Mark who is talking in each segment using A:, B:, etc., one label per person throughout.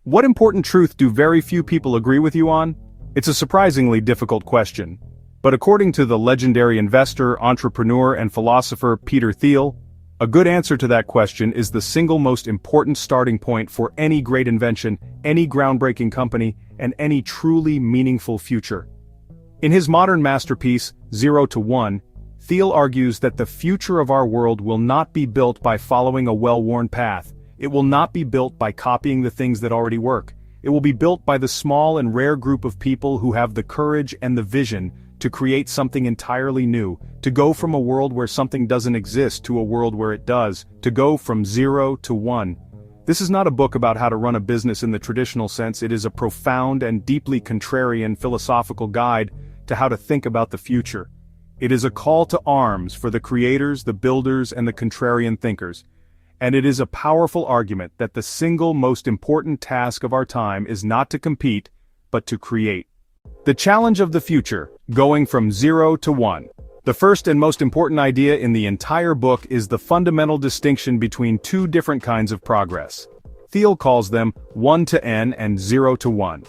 A: What important truth do very few people agree with you on? It's a surprisingly difficult question. But according to the legendary investor, entrepreneur, and philosopher Peter Thiel, a good answer to that question is the single most important starting point for any great invention, any groundbreaking company, and any truly meaningful future. In his modern masterpiece, 0 to 1, Thiel argues that the future of our world will not be built by following a well-worn path. It will not be built by copying the things that already work. It will be built by the small and rare group of people who have the courage and the vision to create something entirely new, to go from a world where something doesn't exist to a world where it does, to go from 0 to 1. This is not a book about how to run a business in the traditional sense. It is a profound and deeply contrarian philosophical guide to how to think about the future. It is a call to arms for the creators, the builders, and the contrarian thinkers. And it is a powerful argument that the single most important task of our time is not to compete, but to create. The challenge of the future, going from 0 to 1. The first and most important idea in the entire book is the fundamental distinction between two different kinds of progress. Thiel calls them 1 to n and 0 to 1.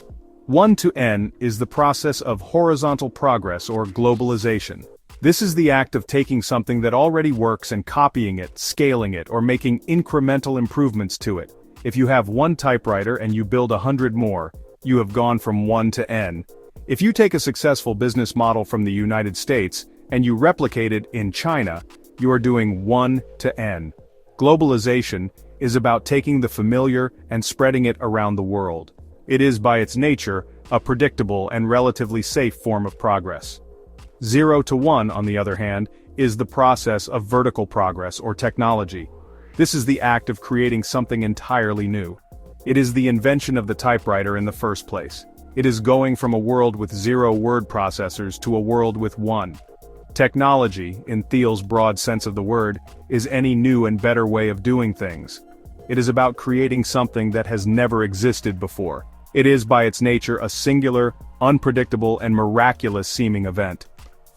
A: 1 to n is the process of horizontal progress or globalization. This is the act of taking something that already works and copying it, scaling it, or making incremental improvements to it. If you have one typewriter and you build 100 more, you have gone from 1 to n. If you take a successful business model from the United States and you replicate it in China, you are doing 1 to n. Globalization is about taking the familiar and spreading it around the world. It is by its nature a predictable and relatively safe form of progress. 0 to 1, on the other hand, is the process of vertical progress or technology. This is the act of creating something entirely new. It is the invention of the typewriter in the first place. It is going from a world with 0 word processors to a world with 1. Technology, in Thiel's broad sense of the word, is any new and better way of doing things. It is about creating something that has never existed before. It is by its nature a singular, unpredictable, and miraculous-seeming event.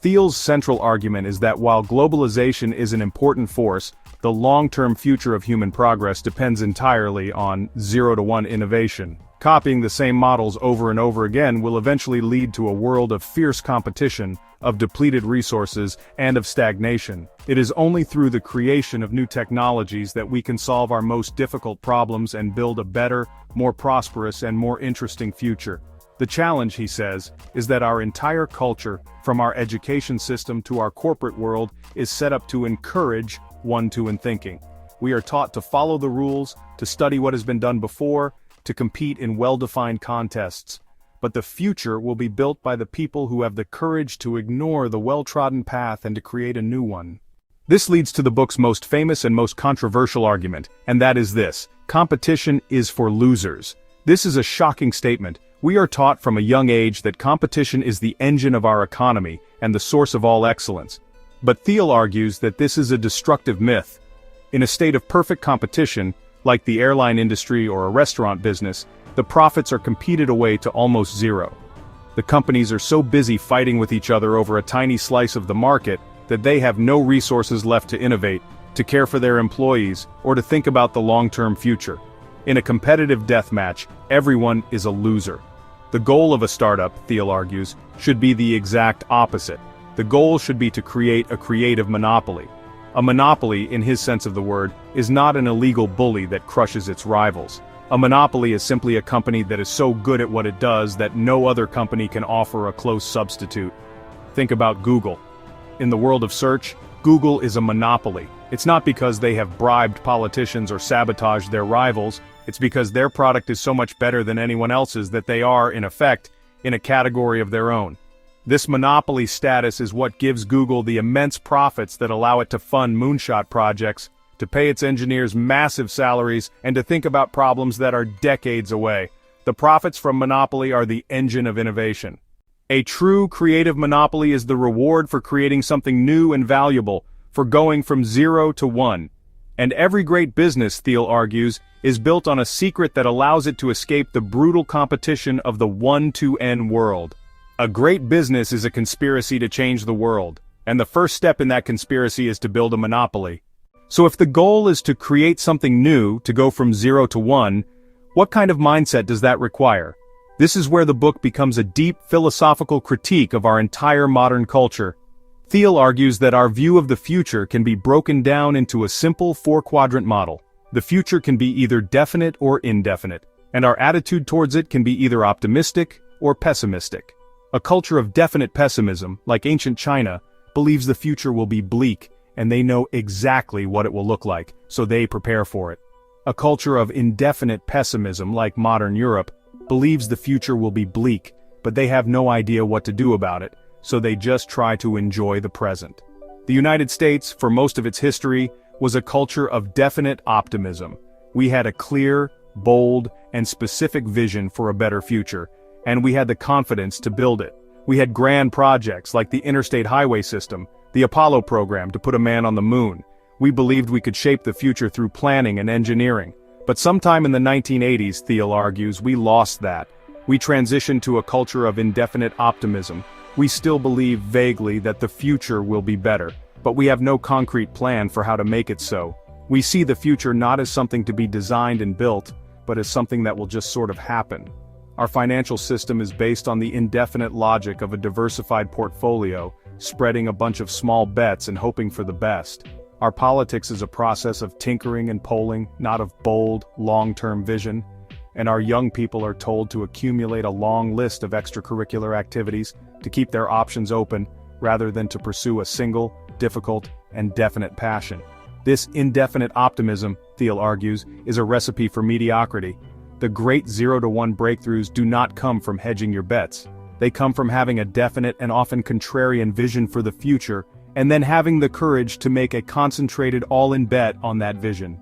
A: Thiel's central argument is that while globalization is an important force, the long-term future of human progress depends entirely on 0 to 1 innovation. Copying the same models over and over again will eventually lead to a world of fierce competition, of depleted resources, and of stagnation. It is only through the creation of new technologies that we can solve our most difficult problems and build a better, more prosperous, and more interesting future. The challenge, he says, is that our entire culture, from our education system to our corporate world, is set up to encourage 1 to n thinking. We are taught to follow the rules, to study what has been done before, to compete in well-defined contests. But the future will be built by the people who have the courage to ignore the well-trodden path and to create a new one. This leads to the book's most famous and most controversial argument, and that is this: competition is for losers. This is a shocking statement. We are taught from a young age that competition is the engine of our economy and the source of all excellence. But Thiel argues that this is a destructive myth. In a state of perfect competition, like the airline industry or a restaurant business, the profits are competed away to almost 0. The companies are so busy fighting with each other over a tiny slice of the market that they have no resources left to innovate, to care for their employees, or to think about the long-term future. In a competitive deathmatch, everyone is a loser. The goal of a startup, Thiel argues, should be the exact opposite. The goal should be to create a creative monopoly. A monopoly, in his sense of the word, is not an illegal bully that crushes its rivals. A monopoly is simply a company that is so good at what it does that no other company can offer a close substitute. Think about Google. In the world of search, Google is a monopoly. It's not because they have bribed politicians or sabotaged their rivals. It's because their product is so much better than anyone else's that they are, in effect, in a category of their own. This monopoly status is what gives Google the immense profits that allow it to fund moonshot projects, to pay its engineers massive salaries, and to think about problems that are decades away. The profits from monopoly are the engine of innovation. A true creative monopoly is the reward for creating something new and valuable, for going from 0 to 1. And every great business, Thiel argues, is built on a secret that allows it to escape the brutal competition of the 1 to n world. A great business is a conspiracy to change the world, and the first step in that conspiracy is to build a monopoly. So if the goal is to create something new, to go from 0 to 1, What kind of mindset does that require? This is where the book becomes a deep philosophical critique of our entire modern culture. Thiel argues that our view of the future can be broken down into a simple four-quadrant model. The future can be either definite or indefinite, and our attitude towards it can be either optimistic or pessimistic. A culture of definite pessimism, like ancient China, believes the future will be bleak, and they know exactly what it will look like, so they prepare for it. A culture of indefinite pessimism, like modern Europe, believes the future will be bleak, but they have no idea what to do about it, so they just try to enjoy the present. The United States, for most of its history, was a culture of definite optimism. We had a clear, bold, and specific vision for a better future, and we had the confidence to build it. We had grand projects like the interstate highway system, the Apollo program to put a man on the moon. We believed we could shape the future through planning and engineering. But sometime in the 1980s, Thiel argues, we lost that. We transitioned to a culture of indefinite optimism. We still believe vaguely that the future will be better, but we have no concrete plan for how to make it so. We see the future not as something to be designed and built, but as something that will just sort of happen. Our financial system is based on the indefinite logic of a diversified portfolio, spreading a bunch of small bets and hoping for the best. Our politics is a process of tinkering and polling, not of bold, long-term vision. And our young people are told to accumulate a long list of extracurricular activities to keep their options open, rather than to pursue a single, difficult, and definite passion. This indefinite optimism, Thiel argues, is a recipe for mediocrity. The great 0-to-1 breakthroughs do not come from hedging your bets. They come from having a definite and often contrarian vision for the future, and then having the courage to make a concentrated all-in bet on that vision.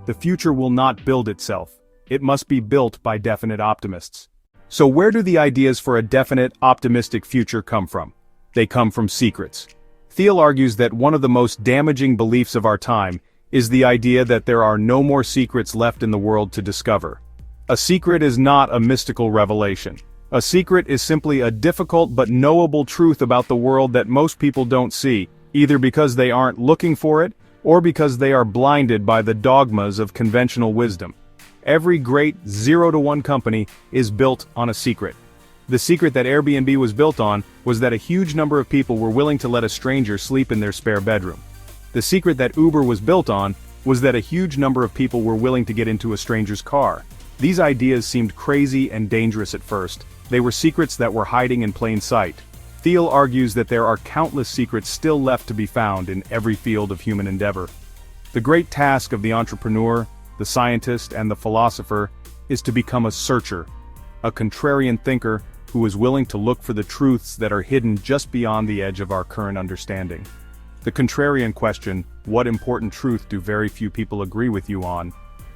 A: The future will not build itself. It must be built by definite optimists. So where do the ideas for a definite, optimistic future come from? They come from secrets. Thiel argues that one of the most damaging beliefs of our time is the idea that there are no more secrets left in the world to discover. A secret is not a mystical revelation. A secret is simply a difficult but knowable truth about the world that most people don't see, either because they aren't looking for it, or because they are blinded by the dogmas of conventional wisdom. Every great 0-to-1 company is built on a secret. The secret that Airbnb was built on was that a huge number of people were willing to let a stranger sleep in their spare bedroom. The secret that Uber was built on was that a huge number of people were willing to get into a stranger's car. These ideas seemed crazy and dangerous at first. They were secrets that were hiding in plain sight. Thiel argues that there are countless secrets still left to be found in every field of human endeavor. The great task of the entrepreneur, the scientist, and the philosopher is to become a searcher, a contrarian thinker who is willing to look for the truths that are hidden just beyond the edge of our current understanding. The contrarian question, what important truth do very few people agree with you on,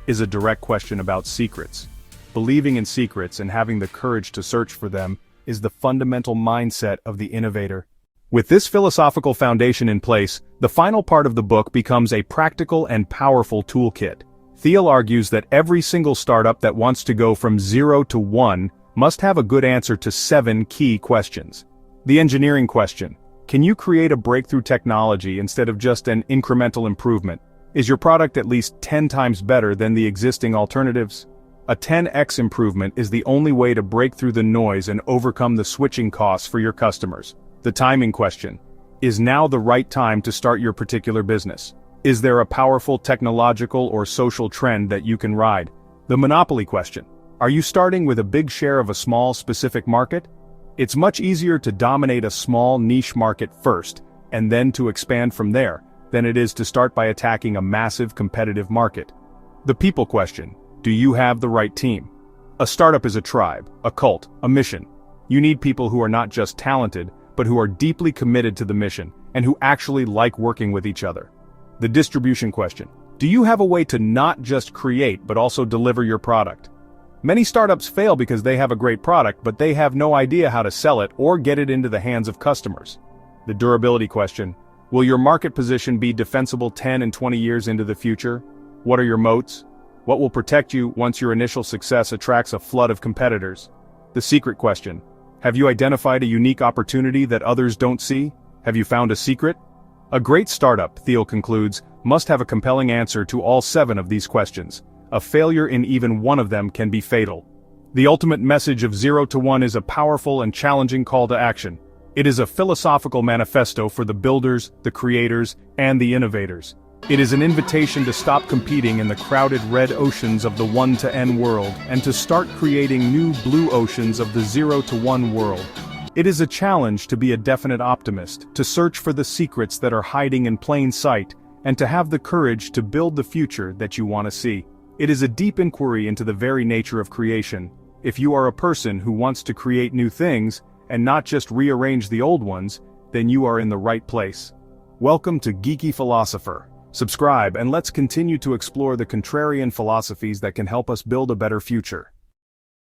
A: is a direct question about secrets. Believing in secrets and having the courage to search for them is the fundamental mindset of the innovator. With this philosophical foundation in place, the final part of the book becomes a practical and powerful toolkit. Thiel argues that every single startup that wants to go from 0 to 1 must have a good answer to 7 key questions. The engineering question: can you create a breakthrough technology instead of just an incremental improvement? Is your product at least 10 times better than the existing alternatives? A 10x improvement is the only way to break through the noise and overcome the switching costs for your customers. The timing question: is now the right time to start your particular business? Is there a powerful technological or social trend that you can ride? The monopoly question: are you starting with a big share of a small specific market? It's much easier to dominate a small niche market first, and then to expand from there, than it is to start by attacking a massive competitive market. The people question: do you have the right team? A startup is a tribe, a cult, a mission. You need people who are not just talented, but who are deeply committed to the mission, and who actually like working with each other. The distribution question: do you have a way to not just create but also deliver your product? Many startups fail because they have a great product, but they have no idea how to sell it or get it into the hands of customers. The durability question: will your market position be defensible 10 and 20 years into the future? What are your moats? What will protect you once your initial success attracts a flood of competitors? The secret question: have you identified a unique opportunity that others don't see? Have you found a secret? A great startup, Thiel concludes, must have a compelling answer to all 7 of these questions. A failure in even one of them can be fatal. The ultimate message of 0 to 1 is a powerful and challenging call to action. It is a philosophical manifesto for the builders, the creators, and the innovators. It is an invitation to stop competing in the crowded red oceans of the 1 to N world and to start creating new blue oceans of the 0 to 1 world. It is a challenge to be a definite optimist, to search for the secrets that are hiding in plain sight, and to have the courage to build the future that you want to see. It is a deep inquiry into the very nature of creation. If you are a person who wants to create new things, and not just rearrange the old ones, then you are in the right place. Welcome to Geeky Philosopher. Subscribe and let's continue to explore the contrarian philosophies that can help us build a better future.